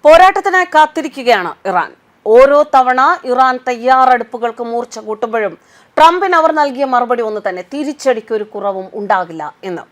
പോരാട്ടത്തിനായി കാത്തിരിക്കുകയാണ് ഇറാൻ. ഓരോ തവണ ഇറാൻ തയ്യാറെടുപ്പുകൾക്ക് മൂർച്ച കൂട്ടുമ്പോഴും ട്രംപിന് അവർ നൽകിയ മറുപടി ഒന്ന് തന്നെ: തിരിച്ചടിക്ക് ഒരു കുറവും ഉണ്ടാകില്ല എന്ന്.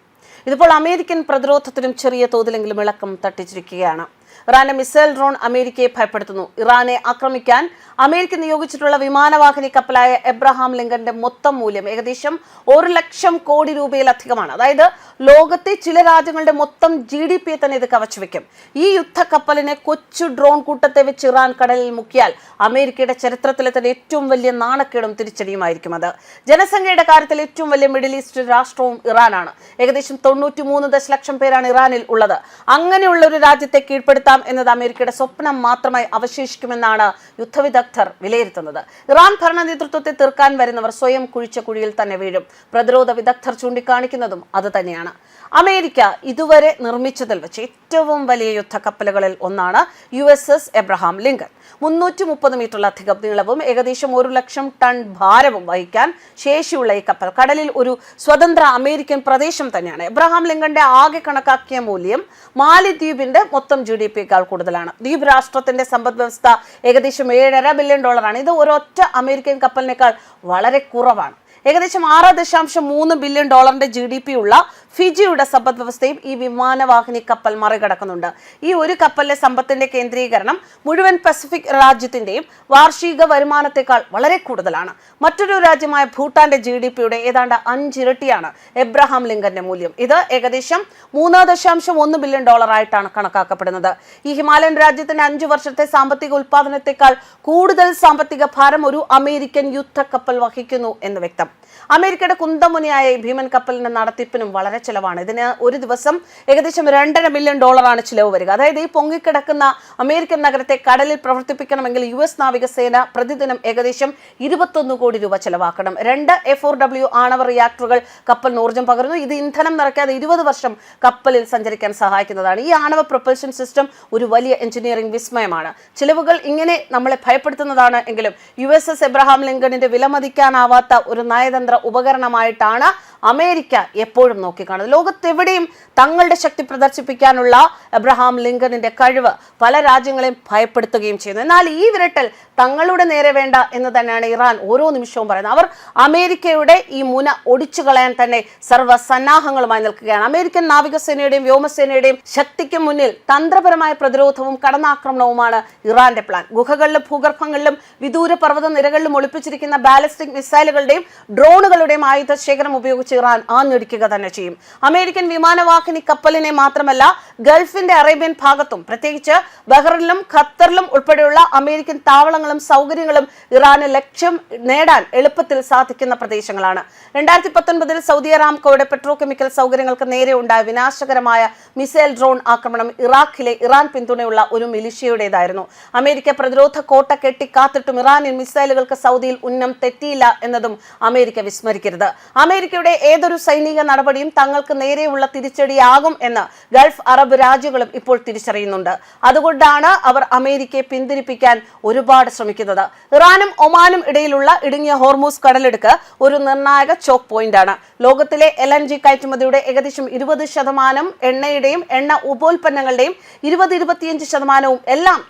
ഇതിപ്പോൾ അമേരിക്കൻ പ്രതിരോധത്തിനും ചെറിയ തോതിലെങ്കിലും ഇളക്കം തട്ടിച്ചിരിക്കുകയാണ്. ഇറാന്റെ മിസൈൽ ഡ്രോൺ അമേരിക്കയെ ഭയപ്പെടുത്തുന്നു. ഇറാനെ ആക്രമിക്കാൻ അമേരിക്ക നിയോഗിച്ചിട്ടുള്ള വിമാനവാഹിനി കപ്പലായ എബ്രഹാം ലിങ്കന്റെ മൊത്തം മൂല്യം ഏകദേശം 1,00,000 കോടി രൂപയിലധികമാണ്. അതായത് ലോകത്തെ ചില രാജ്യങ്ങളുടെ മൊത്തം GDP തന്നെ ഇത് കവച്ചുവെക്കും. ഈ യുദ്ധക്കപ്പലിനെ കൊച്ചു ഡ്രോൺ കൂട്ടത്തെ വെച്ച് ഇറാൻ കടലിൽ മുക്കിയാൽ അമേരിക്കയുടെ ചരിത്രത്തിലെ തന്നെ ഏറ്റവും വലിയ നാണക്കേടും തിരിച്ചടിയുമായിരിക്കും അത്. ജനസംഖ്യയുടെ കാര്യത്തിൽ ഏറ്റവും വലിയ മിഡിൽ ഈസ്റ്റ് രാഷ്ട്രവും ഇറാനാണ്. ഏകദേശം 93 ദശലക്ഷം പേരാണ് ഇറാനിൽ ഉള്ളത്. അങ്ങനെയുള്ള ഒരു രാജ്യത്തെ കീഴ്പ്പെടുത്താൻ എന്നത് അമേരിക്കയുടെ സ്വപ്നം മാത്രമായി അവശേഷിക്കുമെന്നാണ് യുദ്ധവിദഗ്ധർ വിലയിരുത്തുന്നത്. ഇറാൻ ഭരണ നേതൃത്വത്തെ തീർക്കാൻ വരുന്നവർ സ്വയം കുഴിച്ച കുഴിയിൽ തന്നെ വീഴും. പ്രതിരോധ വിദഗ്ധർ ചൂണ്ടിക്കാണിക്കുന്നതും അത് തന്നെയാണ്. അമേരിക്ക ഇതുവരെ നിർമ്മിച്ചതിൽ വെച്ച് ഏറ്റവും വലിയ യുദ്ധക്കപ്പലുകളിൽ ഒന്നാണ് USS എബ്രഹാം ലിങ്കൺ. 330 മീറ്ററിലധികം നീളവും ഏകദേശം 1,00,000 ടൺ ഭാരവും വഹിക്കാൻ ശേഷിയുള്ള ഈ കപ്പൽ കടലിൽ ഒരു സ്വതന്ത്ര അമേരിക്കൻ പ്രദേശം തന്നെയാണ്. എബ്രഹാം ലിങ്കന്റെ ആകെ കണക്കാക്കിയ മൂല്യം മാലിദ്വീപിന്റെ മൊത്തം GDP-യേക്കാൾ കൂടുതലാണ്. ദ്വീപ് രാഷ്ട്രത്തിന്റെ സമ്പദ് വ്യവസ്ഥ ഏകദേശം $7.5 ബില്യൺ. ഇത് ഒരൊറ്റ അമേരിക്കൻ കപ്പലിനേക്കാൾ വളരെ കുറവാണ്. ഏകദേശം $6.3 ബില്യൺ GDP ഉള്ള ഫിജിയുടെ സമ്പദ് വ്യവസ്ഥയും ഈ വിമാനവാഹിനി കപ്പൽ മറികടക്കുന്നുണ്ട്. ഈ ഒരു കപ്പലിലെ സമ്പത്തിന്റെ കേന്ദ്രീകരണം മുഴുവൻ പസഫിക് രാജ്യത്തിന്റെയും വാർഷിക വരുമാനത്തെക്കാൾ വളരെ കൂടുതലാണ്. മറ്റൊരു രാജ്യമായ ഭൂട്ടാന്റെ GDP-യുടെ ഏതാണ്ട് 5 ഇരട്ടിയാണ് എബ്രഹാം ലിങ്കന്റെ മൂല്യം. ഇത് ഏകദേശം $3.1 ബില്യൺ ആയിട്ടാണ് കണക്കാക്കപ്പെടുന്നത്. ഈ ഹിമാലയൻ രാജ്യത്തിന്റെ 5 വർഷത്തെ സാമ്പത്തിക ഉൽപാദനത്തെക്കാൾ കൂടുതൽ സാമ്പത്തിക ഭാരം ഒരു അമേരിക്കൻ യുദ്ധക്കപ്പൽ വഹിക്കുന്നു എന്ന് വ്യക്തം. അമേരിക്കയുടെ കുന്തമുനിയായ ഈ ഭീമൻ കപ്പലിന്റെ നടത്തിപ്പിനും വളരെ ചിലവാണ്. ഇതിന് ഒരു ദിവസം ഏകദേശം $2.5 ബില്യൺ ചിലവ് വരിക. അതായത് ഈ പൊങ്ങിക്കിടക്കുന്ന അമേരിക്കൻ നഗരത്തെ കടലിൽ പ്രവർത്തിപ്പിക്കണമെങ്കിൽ US നാവികസേന പ്രതിദിനം ഏകദേശം 21 കോടി രൂപ ചെലവാക്കണം. 2 A4W ആണവ റിയാക്ടറുകൾ കപ്പലിന് ഊർജ്ജം പകരുന്നു. ഇത് ഇന്ധനം നിറയ്ക്കാതെ 20 വർഷം കപ്പലിൽ സഞ്ചരിക്കാൻ സഹായിക്കുന്നതാണ്. ഈ ആണവ പ്രൊപ്പൽഷൻ സിസ്റ്റം ഒരു വലിയ എഞ്ചിനീയറിംഗ് വിസ്മയമാണ്. ചിലവുകൾ ഇങ്ങനെ നമ്മളെ ഭയപ്പെടുത്തുന്നതാണ് എങ്കിലും USS എബ്രഹാം ലിങ്കണിന്റെ വിലമതിക്കാനാവാത്ത ഒരു നയതന്ത്ര ഉപകരണമായിട്ടാണ് അമേരിക്ക എപ്പോഴും നോക്കിക്കാണുന്നത്. ലോകത്തെവിടെയും തങ്ങളുടെ ശക്തി പ്രദർശിപ്പിക്കാനുള്ള എബ്രഹാം ലിങ്കണിന്റെ കഴിവ് പല രാജ്യങ്ങളെയും ഭയപ്പെടുത്തുകയും ചെയ്യുന്നു. എന്നാൽ ഈ വിരട്ടൽ തങ്ങളുടെ നേരെ വേണ്ട എന്ന് തന്നെയാണ് ഇറാൻ ഓരോ നിമിഷവും പറയുന്നത്. അവർ അമേരിക്കയുടെ ഈ മുന ഒടിച്ചു കളയാൻ തന്നെ സർവ്വസന്നാഹങ്ങളുമായി നിൽക്കുകയാണ്. അമേരിക്കൻ നാവികസേനയുടെയും വ്യോമസേനയുടെയും ശക്തിക്ക് മുന്നിൽ തന്ത്രപരമായ പ്രതിരോധവും കടന്നാക്രമണവുമാണ് ഇറാന്റെ പ്ലാൻ. ഗുഹകളിലും ഭൂഗർഭങ്ങളിലും വിദൂര പർവ്വത നിരകളിലും ഒളിപ്പിച്ചിരിക്കുന്ന ബാലിസ്റ്റിക് മിസൈലുകളുടെയും ഡ്രോണുകളുടെയും ആയുധ ശേഖരം ഉപയോഗിച്ച് ഇറാൻ ആഞ്ഞടിക്കുക തന്നെ ചെയ്യും. അമേരിക്കൻ വിമാനവാഹിനി കപ്പലിനെ മാത്രമല്ല, ഗൾഫിന്റെ അറേബ്യൻ ഭാഗത്തും പ്രത്യേകിച്ച് ബഹ്റിനിലും ഖത്തറിലും ഉൾപ്പെടെയുള്ള അമേരിക്കൻ താവളങ്ങളും സൗകര്യങ്ങളും ഇറാന് ലക്ഷ്യം നേടാൻ എളുപ്പത്തിൽ സാധിക്കുന്ന പ്രദേശങ്ങളാണ്. 2019 സൗദി അറാംകോയുടെ പെട്രോകെമിക്കൽ സൗകര്യങ്ങൾക്ക് നേരെ ഉണ്ടായ വിനാശകരമായ മിസൈൽ ഡ്രോൺ ആക്രമണം ഇറാഖിലെ ഇറാൻ പിന്തുണയുള്ള ഒരു മിലിഷ്യയുടേതായിരുന്നു. അമേരിക്ക പ്രതിരോധ കോട്ട കെട്ടിക്കാത്തിട്ടും ഇറാനിൽ മിസൈലുകൾക്ക് സൗദിയിൽ ഉന്നം തെറ്റിയില്ല എന്നതും അമേരിക്ക വിസ്മരിക്കരുത്. അമേരിക്കയുടെ ഏതൊരു സൈനിക നടപടിയും തങ്ങൾക്ക് നേരെയുള്ള തിരിച്ചടിയാകും എന്ന് ഗൾഫ് അറബ് രാജ്യങ്ങളും ഇപ്പോൾ തിരിച്ചറിയുന്നുണ്ട്. അതുകൊണ്ടാണ് അവർ അമേരിക്കയെ പിന്തിരിപ്പിക്കാൻ ഒരുപാട് ശ്രമിക്കുന്നത്. ഇറാനും ഒമാനും ഇടയിലുള്ള ഇടുങ്ങിയ ഹോർമൂസ് കടലെടുക്ക് ഒരു നിർണായക ചോക്ക് പോയിന്റാണ്. ലോകത്തിലെ LNG കയറ്റുമതിയുടെ ഏകദേശം 20% എണ്ണയുടെയും എണ്ണ ഉപോൽപ്പന്നങ്ങളുടെയും 20-25% എല്ലാം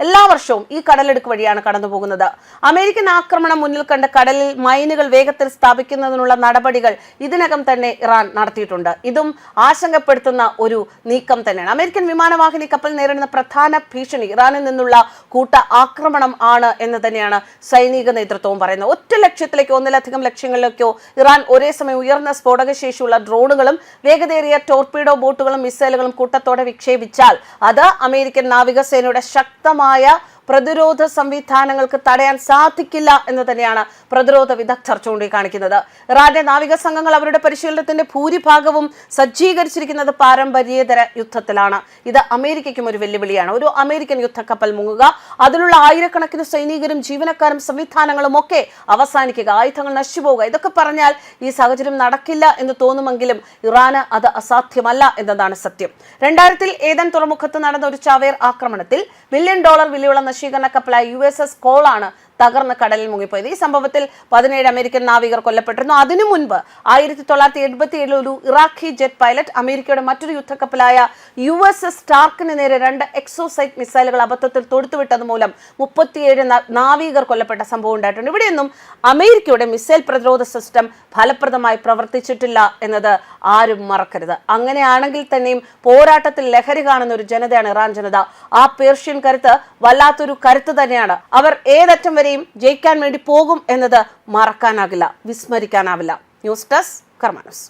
എല്ലാ വർഷവും ഈ കടലെടുക്ക് വഴിയാണ് കടന്നുപോകുന്നത്. അമേരിക്കൻ ആക്രമണം മുന്നിൽ കണ്ട് കടലിൽ മൈനുകൾ വേഗത്തിൽ സ്ഥാപിക്കുന്നതിനുള്ള നടപടികൾ ഇതിനകം തന്നെ ഇറാൻ നടത്തിയിട്ടുണ്ട്. ഇതും ആശങ്കപ്പെടുത്തുന്ന ഒരു നീക്കം തന്നെയാണ്. അമേരിക്കൻ വിമാനവാഹിനി കപ്പൽ നേരിടുന്ന പ്രധാന ഭീഷണി ഇറാനിൽ നിന്നുള്ള കൂട്ട ആക്രമണം ആണ് എന്ന് തന്നെയാണ് സൈനിക നേതൃത്വവും പറയുന്നത്. ഒറ്റ ലക്ഷ്യത്തിലേക്കോ ഒന്നിലധികം ലക്ഷ്യങ്ങളിലേക്കോ ഇറാൻ ഒരേ സമയം ഉയർന്ന സ്ഫോടക ശേഷിയുള്ള ഡ്രോണുകളും വേഗതയേറിയ ടോർപീഡോ ബോട്ടുകളും മിസൈലുകളും കൂട്ടത്തോടെ വിക്ഷേപിച്ചാൽ അത് അമേരിക്കൻ നാവികസേനയുടെ ശക്തമായ പ്രതിരോധ സംവിധാനങ്ങൾക്ക് തടയാൻ സാധിക്കില്ല എന്ന് തന്നെയാണ് പ്രതിരോധ വിദഗ്ധർ ചൂണ്ടിക്കാണിക്കുന്നത്. ഇറാന്റെ നാവിക സംഘങ്ങൾ അവരുടെ പരിശീലനത്തിന്റെ ഭൂരിഭാഗവും സജ്ജീകരിച്ചിരിക്കുന്നത് പാരമ്പര്യേതര യുദ്ധത്തിലാണ്. ഇത് അമേരിക്കയ്ക്കും ഒരു വെല്ലുവിളിയാണ്. ഒരു അമേരിക്കൻ യുദ്ധക്കപ്പൽ മുങ്ങുക, അതിലുള്ള ആയിരക്കണക്കിന് സൈനികരും ജീവനക്കാരും സംവിധാനങ്ങളും ഒക്കെ അവസാനിക്കുക, ആയുധങ്ങൾ നശിച്ചുപോകുക, ഇതൊക്കെ പറഞ്ഞാൽ ഈ സാഹചര്യം നടക്കില്ല എന്ന് തോന്നുമെങ്കിലും ഇറാന് അത് അസാധ്യമല്ല എന്നതാണ് സത്യം. 2000 ഏതൻ തുറമുഖത്ത് നടന്ന ഒരു ചാവേർ ആക്രമണത്തിൽ $1 ബില്യൺ വിലയുള്ള നശീകരണ കപ്പലായ USS കോളാണ് തകർന്ന് കടലിൽ മുങ്ങിപ്പോയത്. ഈ സംഭവത്തിൽ 17 അമേരിക്കൻ നാവികർ കൊല്ലപ്പെട്ടിരുന്നു. അതിനു മുൻപ് 1987 ഒരു ഇറാഖി ജെറ്റ് പൈലറ്റ് അമേരിക്കയുടെ മറ്റൊരു യുദ്ധക്കപ്പലായ USS സ്റ്റാർക്കിന് നേരെ 2 എക്സോസൈറ്റ് മിസൈലുകൾ അബദ്ധത്തിൽ തൊടുത്തുവിട്ടത് മൂലം 37 നാവികർ കൊല്ലപ്പെട്ട സംഭവം ഉണ്ടായിട്ടുണ്ട്. ഇവിടെയൊന്നും അമേരിക്കയുടെ മിസൈൽ പ്രതിരോധ സിസ്റ്റം ഫലപ്രദമായി പ്രവർത്തിച്ചിട്ടില്ല എന്നത് ആരും മറക്കരുത്. അങ്ങനെയാണെങ്കിൽ തന്നെയും പോരാട്ടത്തിൽ ലഹരി കാണുന്ന ഒരു ജനതയാണ് ഇറാൻ ജനത. ആ പേർഷ്യൻ കരുത്ത് വല്ലാത്തൊരു കരുത്ത് തന്നെയാണ്. അവർ ഏതറ്റം വരെയും ജയിക്കാൻ വേണ്ടി പോകും എന്നത് മറക്കാനാകില്ല, വിസ്മരിക്കാനാവില്ല. ന്യൂസ് ഡെസ്ക് കർമ്മ ന്യൂസ്.